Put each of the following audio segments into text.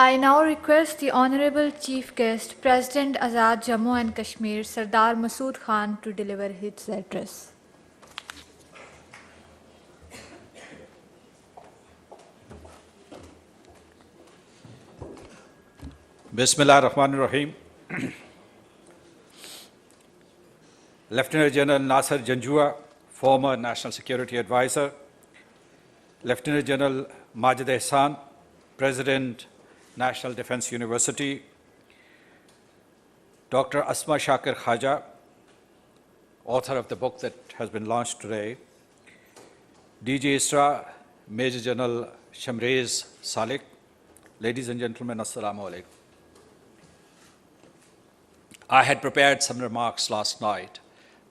I now request the Honorable Chief Guest, President Azad Jammu and Kashmir, Sardar Masood Khan, to deliver his address. Bismillah ar-Rahman ar-Rahim. Lieutenant General Nasser Janjua, former National Security Advisor, Lieutenant General Majid Ehsan, President, National Defense University, Dr. Asma Shakir Khawaja, author of the book that has been launched today, DG ISRA, Major General Shamrez Salik. Ladies and gentlemen, Assalamu alaikum. I had prepared some remarks last night,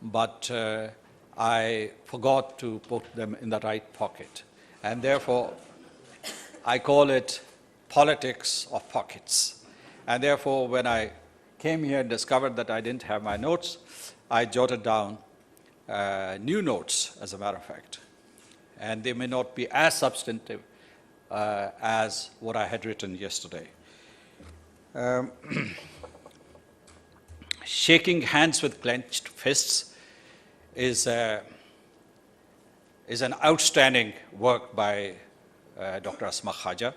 but I forgot to put them in the right pocket. And therefore, I call it politics of pockets. And therefore, when I came here and discovered that I didn't have my notes, I jotted down new notes, as a matter of fact. And they may not be as substantive as what I had written yesterday. Shaking hands with clenched fists is an outstanding work by Dr. Asma Khawaja.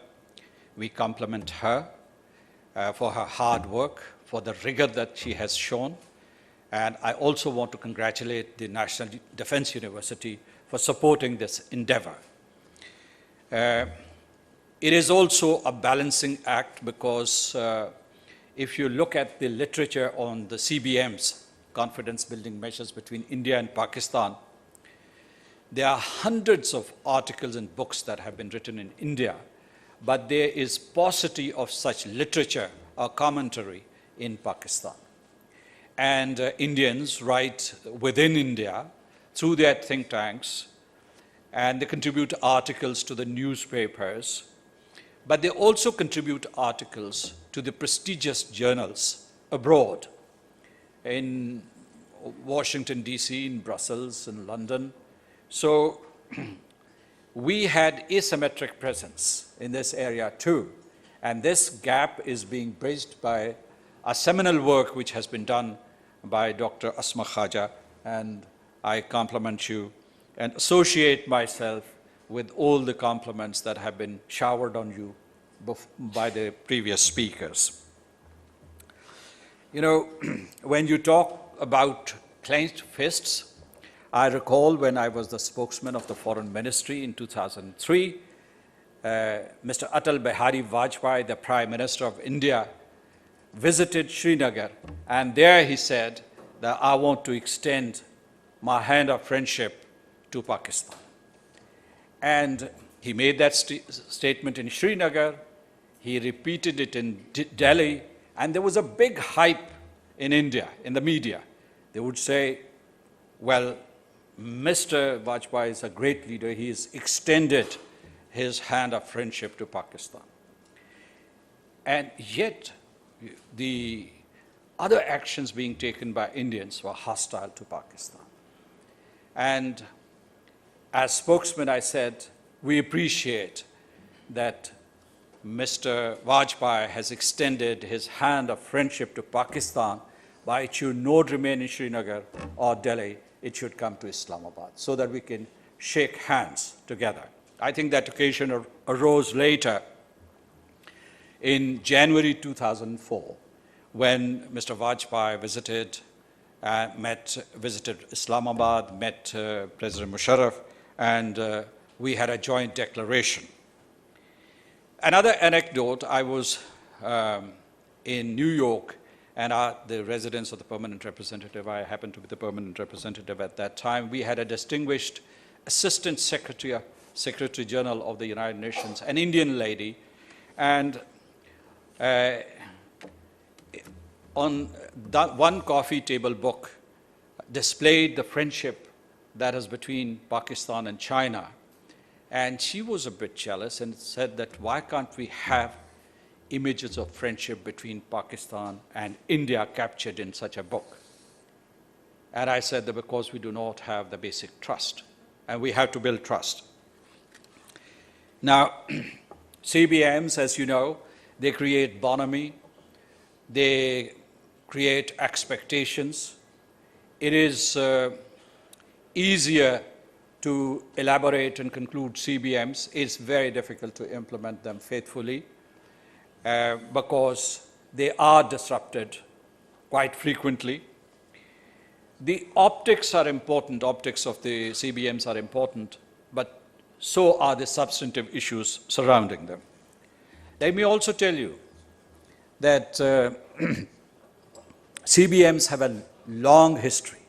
We compliment her for her hard work, for the rigor that she has shown. And I also want to congratulate the National Defense University for supporting this endeavor. It is also a balancing act because if you look at the literature on the CBMs, confidence building measures between India and Pakistan, there are hundreds of articles and books that have been written in India, but there is paucity of such literature or commentary in Pakistan. And Indians write within India through their think tanks, and they contribute articles to the newspapers, but they also contribute articles to the prestigious journals abroad in Washington, D.C., in Brussels, in London. So we had asymmetric presence in this area too. And this gap is being bridged by a seminal work which has been done by Dr. Asma Khawaja, and I compliment you and associate myself with all the compliments that have been showered on you by the previous speakers. You know, when you talk about clenched fists, I recall when I was the spokesman of the Foreign Ministry in 2003, Mr. Atal Bihari Vajpayee, the Prime Minister of India, visited Srinagar, and there he said that I want to extend my hand of friendship to Pakistan. And he made that statement in Srinagar, he repeated it in Delhi, and there was a big hype in India, in the media. They would say, well, Mr. Vajpayee is a great leader, he has extended his hand of friendship to Pakistan. And yet, the other actions being taken by Indians were hostile to Pakistan. And as spokesman, I said, we appreciate that Mr. Vajpayee has extended his hand of friendship to Pakistan, but it should not remain in Srinagar or Delhi, it should come to Islamabad so that we can shake hands together. I think that occasion arose later in January 2004 when Mr. Vajpayee visited Islamabad, met President Musharraf, and we had a joint declaration. Another anecdote, I was in New York, and the residence of the permanent representative, I happened to be the permanent representative at that time. We had a distinguished Assistant Secretary General of the United Nations, an Indian lady, and on that one coffee table book displayed the friendship that is between Pakistan and China. And she was a bit jealous and said that why can't we have images of friendship between Pakistan and India captured in such a book? And I said that because we do not have the basic trust, and we have to build trust. Now, CBMs, as you know, they create bonhomie, they create expectations. It is easier to elaborate and conclude CBMs. It's very difficult to implement them faithfully because they are disrupted quite frequently. The optics are important, optics of the CBMs are important, but so are the substantive issues surrounding them. Let me also tell you that CBMs have a long history,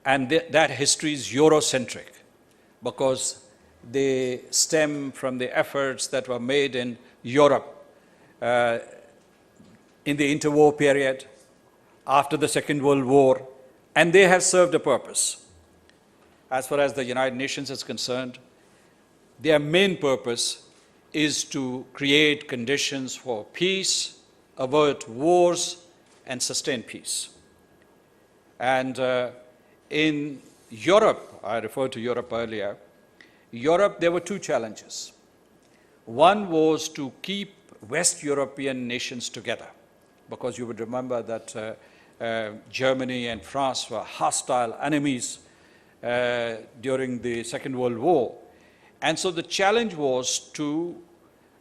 and that history is Eurocentric because they stem from the efforts that were made in Europe in the interwar period, after the Second World War, and they have served a purpose. As far as the United Nations is concerned, their main purpose is to create conditions for peace, avert wars, and sustain peace. And in Europe, I referred to Europe earlier, Europe, there were two challenges. One was to keep West European nations together, because you would remember that Germany and France were hostile enemies during the Second World War. And so the challenge was to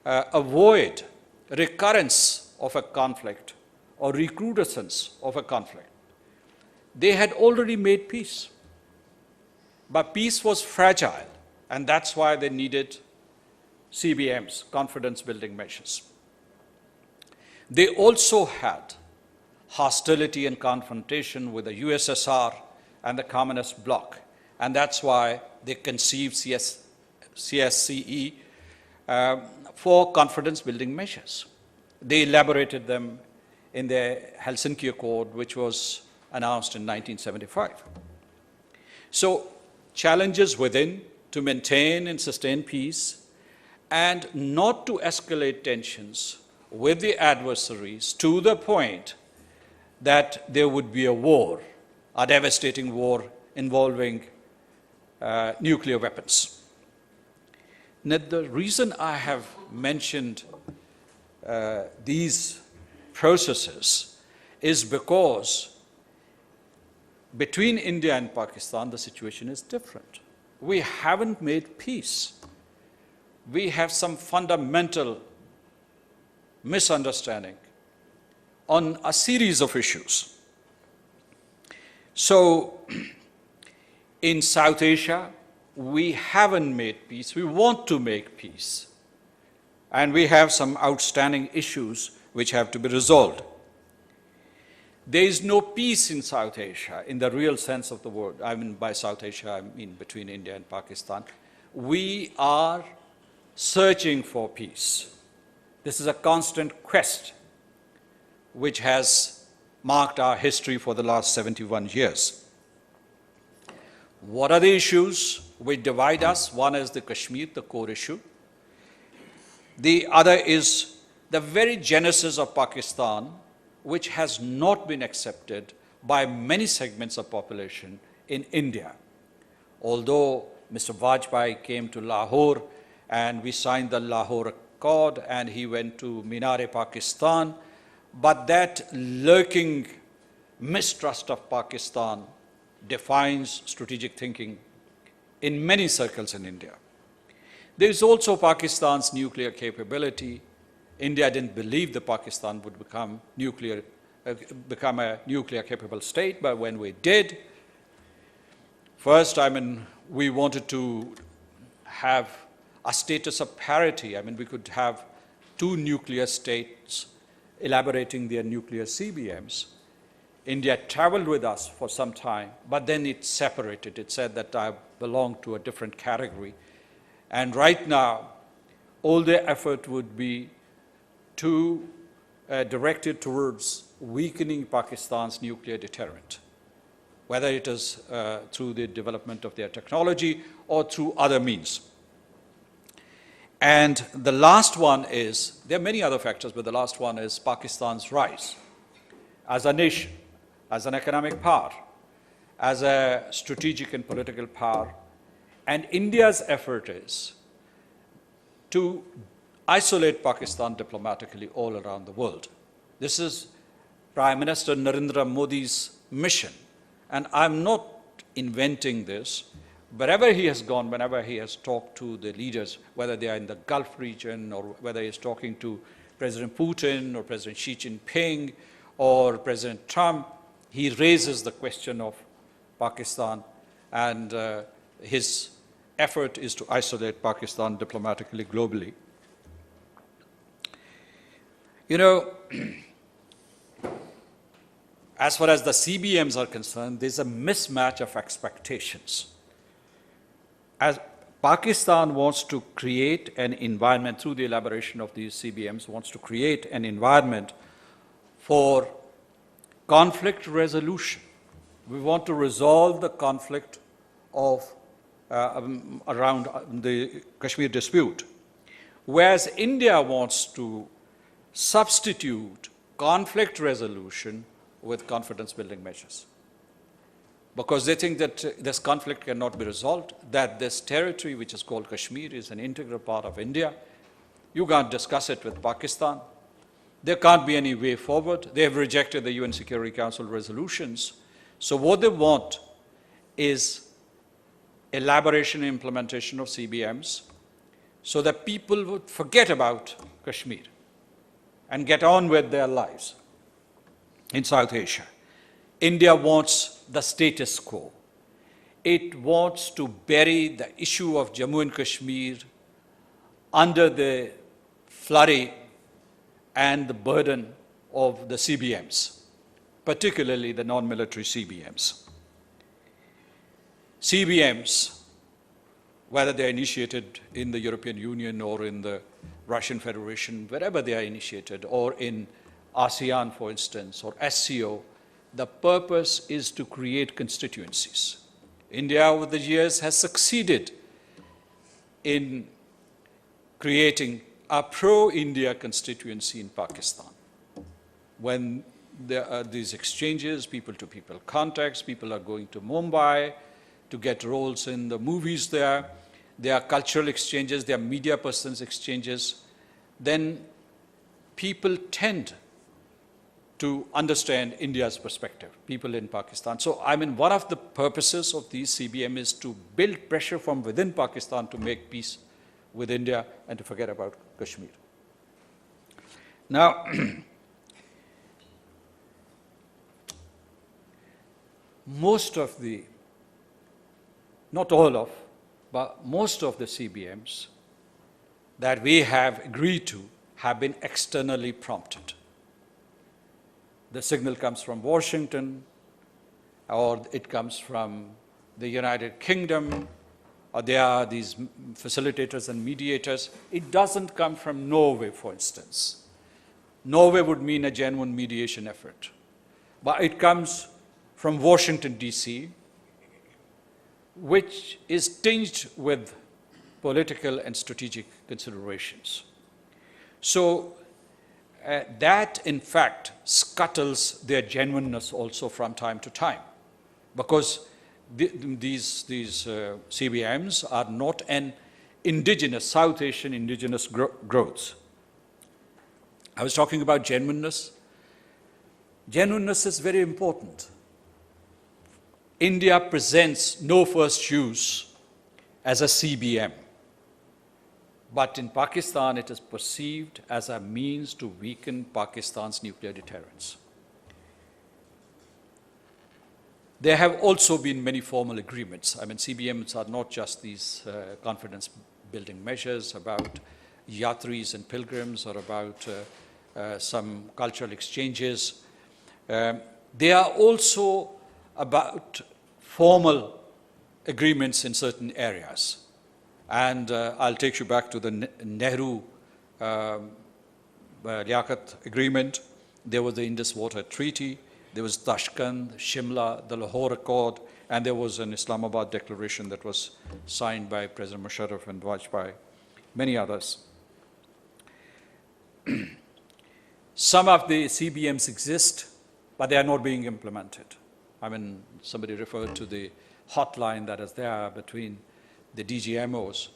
avoid recurrence of a conflict or recrudescence of a conflict. They had already made peace, but peace was fragile, and that's why they needed CBMs, confidence-building measures. They also had hostility and confrontation with the USSR and the Communist bloc, and that's why they conceived CSCE for confidence-building measures. They elaborated them in the Helsinki Accord, which was announced in 1975. So, challenges within to maintain and sustain peace and not to escalate tensions with the adversaries to the point that there would be a war, a devastating war involving nuclear weapons. Now, the reason I have mentioned these processes is because between India and Pakistan, the situation is different. We haven't made peace. We have some fundamental misunderstanding on a series of issues. So, in South Asia, we haven't made peace. We want to make peace. And we have some outstanding issues which have to be resolved. There is no peace in South Asia in the real sense of the word. I mean, by South Asia, I mean between India and Pakistan. We are searching for peace. This is a constant quest which has marked our history for the last 71 years. What are the issues which divide us? One is the Kashmir, the core issue. The other is the very genesis of Pakistan, which has not been accepted by many segments of population in India. Although Mr. Vajpayee came to Lahore and we signed the Lahore Accord and he went to Minar-e-Pakistan, but that lurking mistrust of Pakistan defines strategic thinking in many circles in India. There is also Pakistan's nuclear capability. India didn't believe that Pakistan would become a nuclear capable state, but when we did, first, we wanted to have a status of parity. We could have two nuclear states elaborating their nuclear CBMs. India traveled with us for some time, but then it separated. It said that I belong to a different category. And right now, all their effort would be directed towards weakening Pakistan's nuclear deterrent, whether it is through the development of their technology or through other means. And the last one is, there are many other factors, but the last one is Pakistan's rise as a nation, as an economic power, as a strategic and political power. And India's effort is to isolate Pakistan diplomatically all around the world. This is Prime Minister Narendra Modi's mission. And I'm not inventing this. Wherever he has gone, whenever he has talked to the leaders, whether they are in the Gulf region or whether he is talking to President Putin or President Xi Jinping or President Trump, he raises the question of Pakistan, and his effort is to isolate Pakistan diplomatically, globally. You know, as far as the CBMs are concerned, there's a mismatch of expectations. As Pakistan wants to create an environment through the elaboration of these CBMs, wants to create an environment for conflict resolution. We want to resolve the conflict of around the Kashmir dispute, whereas India wants to substitute conflict resolution with confidence-building measures, because they think that this conflict cannot be resolved, that this territory, which is called Kashmir, is an integral part of India. You can't discuss it with Pakistan. There can't be any way forward. They have rejected the UN Security Council resolutions. So what they want is elaboration and implementation of CBMs so that people would forget about Kashmir and get on with their lives in South Asia. India wants the status quo. It wants to bury the issue of Jammu and Kashmir under the flurry and the burden of the CBMs, particularly the non-military CBMs. CBMs, whether they are initiated in the European Union or in the Russian Federation, wherever they are initiated, or in ASEAN, for instance, or SCO, the purpose is to create constituencies. India, over the years, has succeeded in creating a pro-India constituency in Pakistan. When there are these exchanges, people-to-people contacts, people are going to Mumbai to get roles in the movies there are cultural exchanges, there are media persons exchanges, then people tend to understand India's perspective, people in Pakistan. So, I mean, one of the purposes of these CBM is to build pressure from within Pakistan to make peace with India and to forget about Kashmir. Now, most of the, not all of, but most of the CBMs that we have agreed to have been externally prompted. The signal comes from Washington, or it comes from the United Kingdom, or there are these facilitators and mediators. It doesn't come from Norway, for instance. Norway would mean a genuine mediation effort. But it comes from Washington, D.C., which is tinged with political and strategic considerations. So that, in fact, scuttles their genuineness also from time to time, because these CBMs are not an indigenous, South Asian indigenous growth. I was talking about genuineness. Genuineness is very important. India presents no first use as a CBM, but in Pakistan it is perceived as a means to weaken Pakistan's nuclear deterrence. There have also been many formal agreements. I mean, CBMs are not just these confidence-building measures about yatris and pilgrims or about some cultural exchanges. They are also about formal agreements in certain areas. And I'll take you back to the Nehru Liaquat Agreement. There was the Indus Water Treaty. There was Tashkent, Shimla, the Lahore Accord, and there was an Islamabad declaration that was signed by President Musharraf and Vajpayee, many others. Some of the CBMs exist, but they are not being implemented. I mean, somebody referred to the hotline that is there between the DGMOs,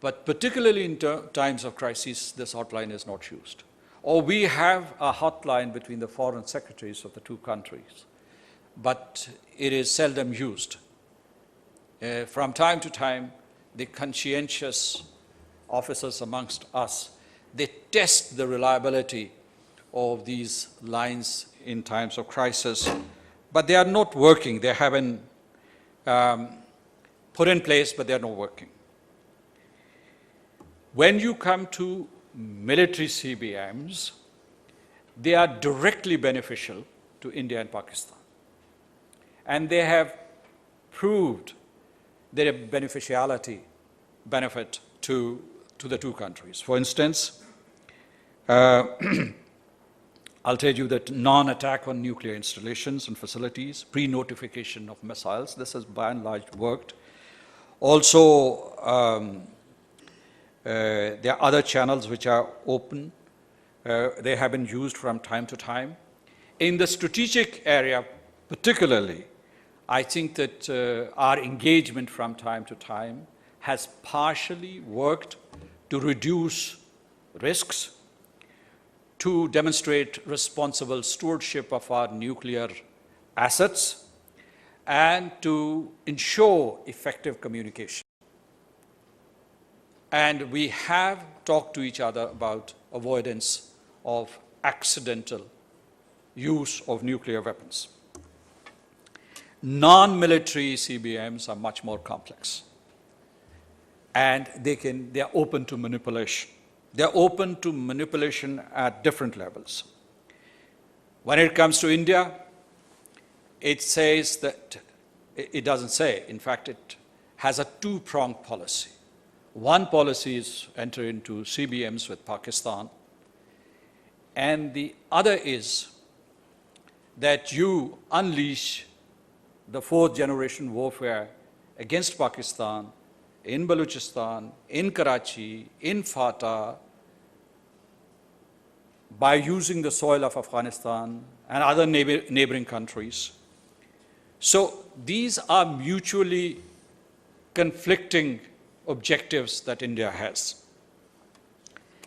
But particularly in times of crisis, this hotline is not used. Or we have a hotline between the foreign secretaries of the two countries, but it is seldom used. From time to time, the conscientious officers amongst us, they test the reliability of these lines in times of crisis, but they are not working. They have been put in place, but they are not working. When you come to military CBMs, they are directly beneficial to India and Pakistan. And they have proved their beneficiality, benefit to the two countries. For instance, I'll tell you that non-attack on nuclear installations and facilities, pre-notification of missiles, this has by and large worked. Also, there are other channels which are open. They have been used from time to time. In the strategic area particularly, I think that our engagement from time to time has partially worked to reduce risks, to demonstrate responsible stewardship of our nuclear assets, and to ensure effective communication. And we have talked to each other about avoidance of accidental use of nuclear weapons. Non-military CBMs are much more complex, and they are open to manipulation. They're open to manipulation at different levels. When it comes to India, it says that, it doesn't say, in fact, it has a two-pronged policy. One policy is enter into CBMs with Pakistan, and the other is that you unleash the fourth generation warfare against Pakistan in Balochistan, in Karachi, in Fatah, by using the soil of Afghanistan and other neighboring countries. So these are mutually conflicting objectives that India has.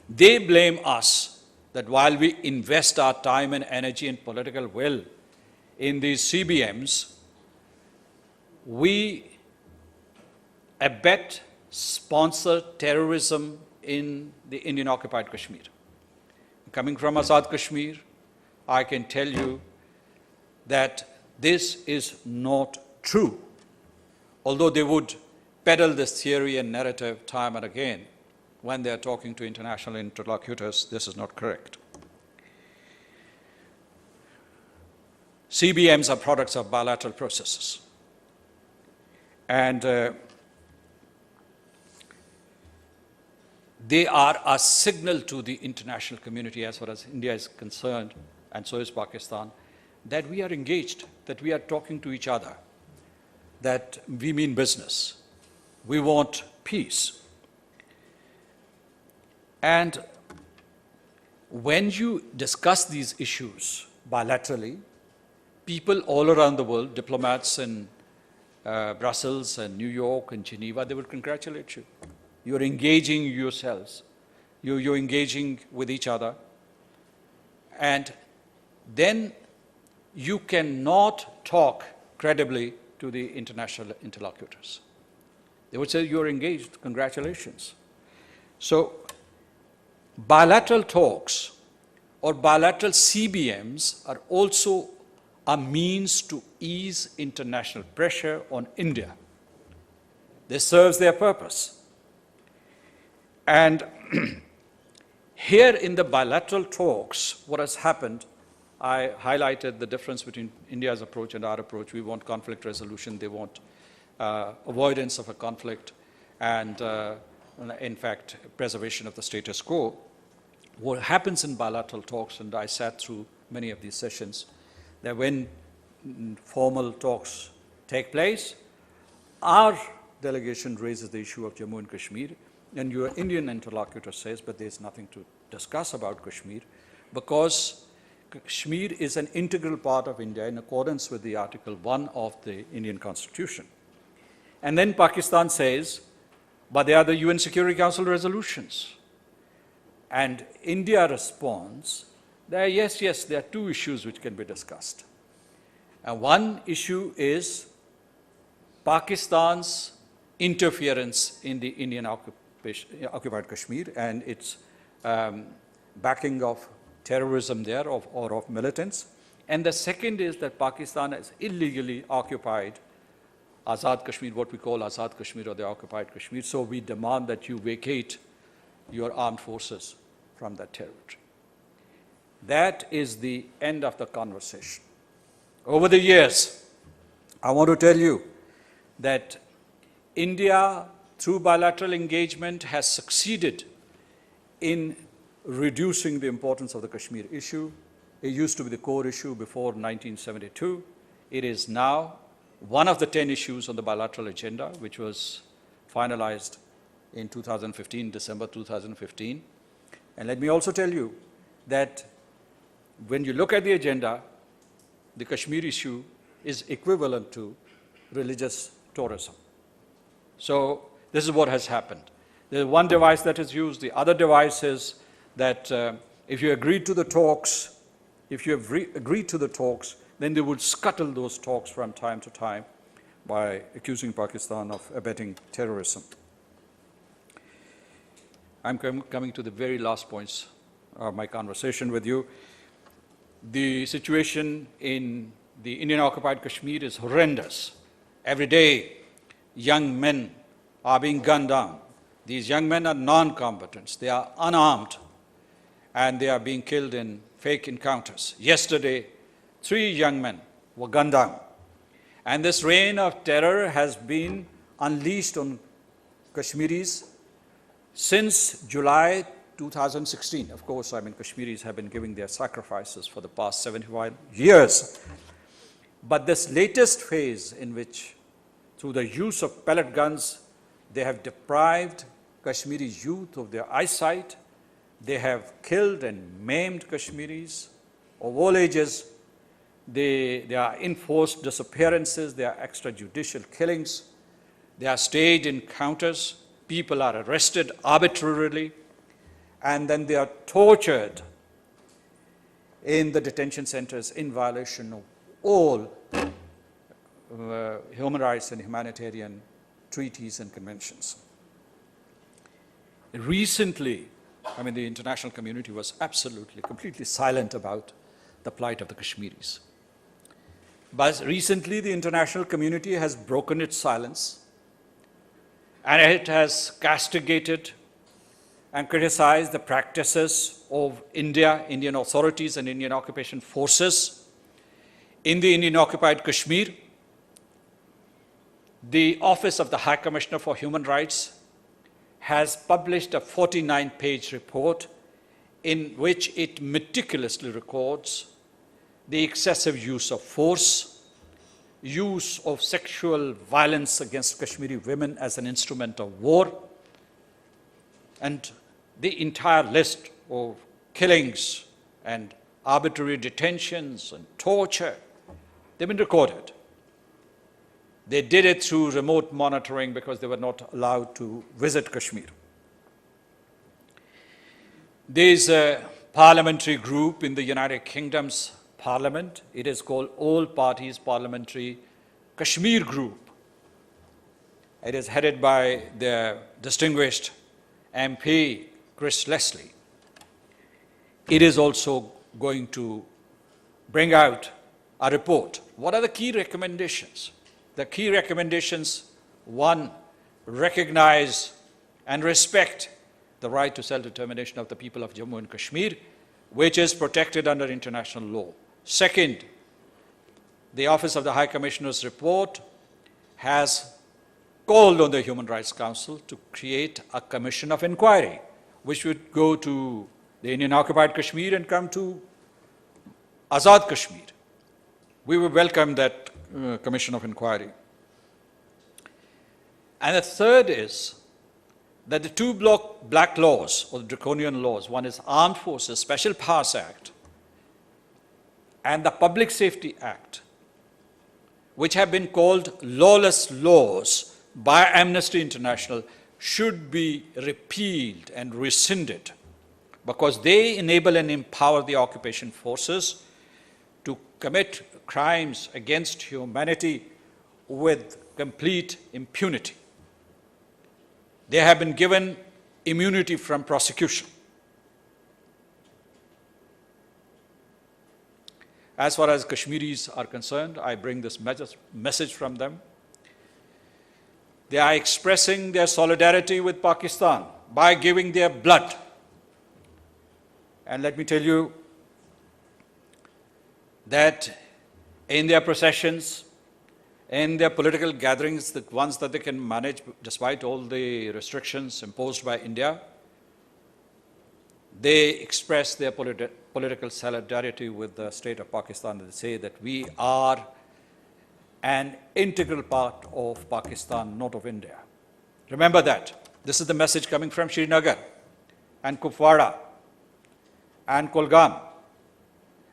They blame us that while we invest our time and energy and political will in these CBMs, we abet, sponsor terrorism in the Indian occupied Kashmir. Coming from Azad Kashmir, I can tell you that this is not true. Although they would peddle this theory and narrative time and again when they are talking to international interlocutors, this is not correct. CBMs are products of bilateral processes. And they are a signal to the international community as far as India is concerned, and so is Pakistan, that we are engaged, that we are talking to each other, that we mean business. We want peace. And when you discuss these issues bilaterally, people all around the world, diplomats in Brussels and New York and Geneva, they will congratulate you. You're engaging yourselves. You're engaging with each other. And then you cannot talk credibly to the international interlocutors. They would say, you're engaged, congratulations. So bilateral talks or bilateral CBMs are also a means to ease international pressure on India. This serves their purpose. And here in the bilateral talks, what has happened, I highlighted the difference between India's approach and our approach. We want conflict resolution. They want avoidance of a conflict and, in fact, preservation of the status quo. What happens in bilateral talks, and I sat through many of these sessions, that when formal talks take place, our delegation raises the issue of Jammu and Kashmir, and your Indian interlocutor says, but there's nothing to discuss about Kashmir, because Kashmir is an integral part of India in accordance with the Article 1 of the Indian Constitution. And then Pakistan says, but they are the UN Security Council resolutions. And India responds that yes, there are two issues which can be discussed. And one issue is Pakistan's interference in the Indian occupied Kashmir and its backing of terrorism there or of militants. And the second is that Pakistan has illegally occupied Azad Kashmir, what we call Azad Kashmir or the occupied Kashmir. So we demand that you vacate your armed forces from that territory. That is the end of the conversation. Over the years, I want to tell you that India, through bilateral engagement, has succeeded in reducing the importance of the Kashmir issue. It used to be the core issue before 1972. It is now one of the 10 issues on the bilateral agenda, which was finalized in 2015, December 2015. And let me also tell you that when you look at the agenda, the Kashmir issue is equivalent to religious tourism. So this is what has happened. There's one device that is used. The other device is that if you agreed to the talks, then they would scuttle those talks from time to time by accusing Pakistan of abetting terrorism. I'm coming to the very last points of my conversation with you. The situation in the Indian-occupied Kashmir is horrendous. Every day, young men are being gunned down. These young men are non-combatants. They are unarmed, and they are being killed in fake encounters. Yesterday, 3 young men were gunned down. And this reign of terror has been unleashed on Kashmiris since July 2016. Of course, Kashmiris have been giving their sacrifices for the past 75 years. But this latest phase in which, through the use of pellet guns, they have deprived Kashmiri youth of their eyesight. They have killed and maimed Kashmiris of all ages. There are enforced disappearances. There are extrajudicial killings. There are staged encounters. People are arrested arbitrarily, and then they are tortured in the detention centers in violation of all human rights and humanitarian treaties and conventions. Recently, the international community was absolutely, completely silent about the plight of the Kashmiris. But recently, the international community has broken its silence, and it has castigated and criticized the practices of Indian authorities and Indian occupation forces in the Indian-occupied Kashmir. The Office of the High Commissioner for Human Rights has published a 49-page report in which it meticulously records the excessive use of force, use of sexual violence against Kashmiri women as an instrument of war, and the entire list of killings and arbitrary detentions and torture. They've been recorded. They did it through remote monitoring because they were not allowed to visit Kashmir. There's a parliamentary group in the United Kingdom's Parliament. It is called All Parties Parliamentary Kashmir Group. It is headed by the distinguished MP, Chris Leslie. It is also going to bring out a report. What are the key recommendations? The key recommendations: 1, recognize and respect the right to self-determination of the people of Jammu and Kashmir, which is protected under international law. 2nd, the Office of the High Commissioner's report has called on the Human Rights Council to create a commission of inquiry, which would go to the Indian-occupied Kashmir and come to Azad Kashmir. We would welcome that commission of inquiry. And the 3rd is that the 2 black laws, or the draconian laws, one is Armed Forces Special Powers Act and the Public Safety Act, which have been called lawless laws by Amnesty International, should be repealed and rescinded because they enable and empower the occupation forces to commit crimes against humanity with complete impunity. They have been given immunity from prosecution. As far as Kashmiris are concerned, I bring this message from them. They are expressing their solidarity with Pakistan by giving their blood. And let me tell you that in their processions, in their political gatherings, the ones that they can manage despite all the restrictions imposed by India, they express their political solidarity with the state of Pakistan. They say that we are an integral part of Pakistan, not of India. Remember that. This is the message coming from Srinagar and Kupwara and Kulgam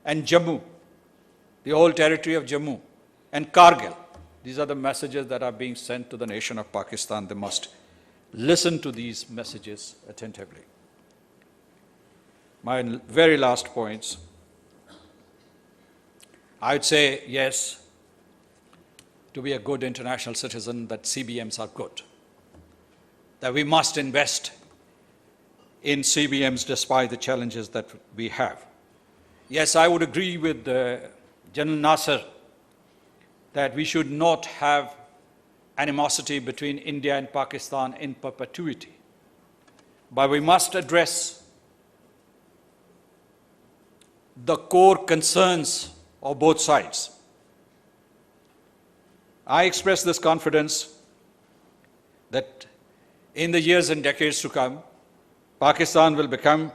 and Jammu, the whole territory of Jammu and Kargil. These are the messages that are being sent to the nation of Pakistan. They must listen to these messages attentively. My very last points. I would say, yes, to be a good international citizen, that CBMs are good. That we must invest in CBMs despite the challenges that we have. Yes, I would agree with General Nasser that we should not have animosity between India and Pakistan in perpetuity. But we must address the core concerns of both sides. I express this confidence that in the years and decades to come, Pakistan will become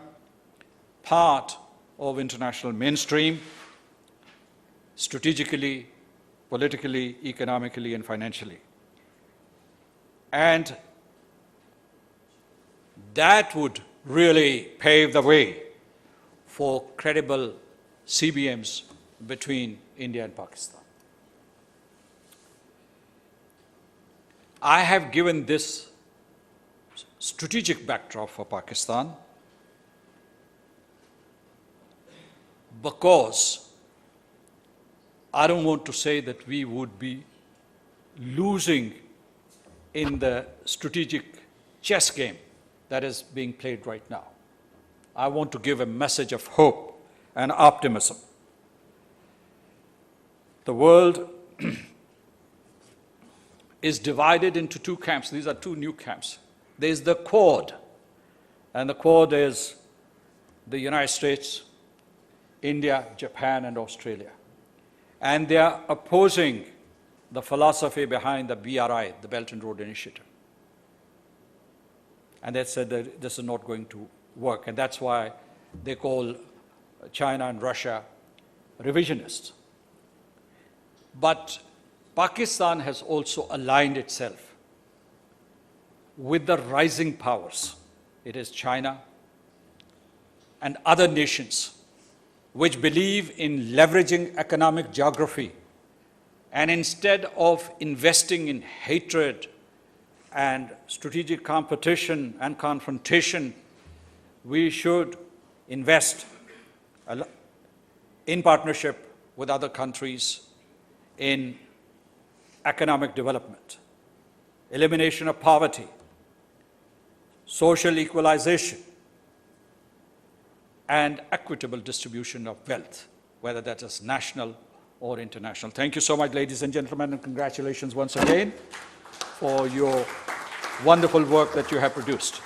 part of international mainstream, strategically, politically, economically, and financially. And that would really pave the way for credible CBMs between India and Pakistan. I have given this strategic backdrop for Pakistan because I don't want to say that we would be losing in the strategic chess game that is being played right now. I want to give a message of hope and optimism. The world is divided into two camps. These are two new camps. There's the Quad, and the Quad is the United States, India, Japan, and Australia. And they are opposing the philosophy behind the BRI, the Belt and Road Initiative. And they said that this is not going to work, and that's why they call China and Russia revisionists. But Pakistan has also aligned itself with the rising powers. It is China and other nations which believe in leveraging economic geography, and instead of investing in hatred and strategic competition and confrontation, we should invest in partnership with other countries in economic development, elimination of poverty, social equalization, and equitable distribution of wealth, whether that is national or international. Thank you so much, ladies and gentlemen, and congratulations once again for your wonderful work that you have produced.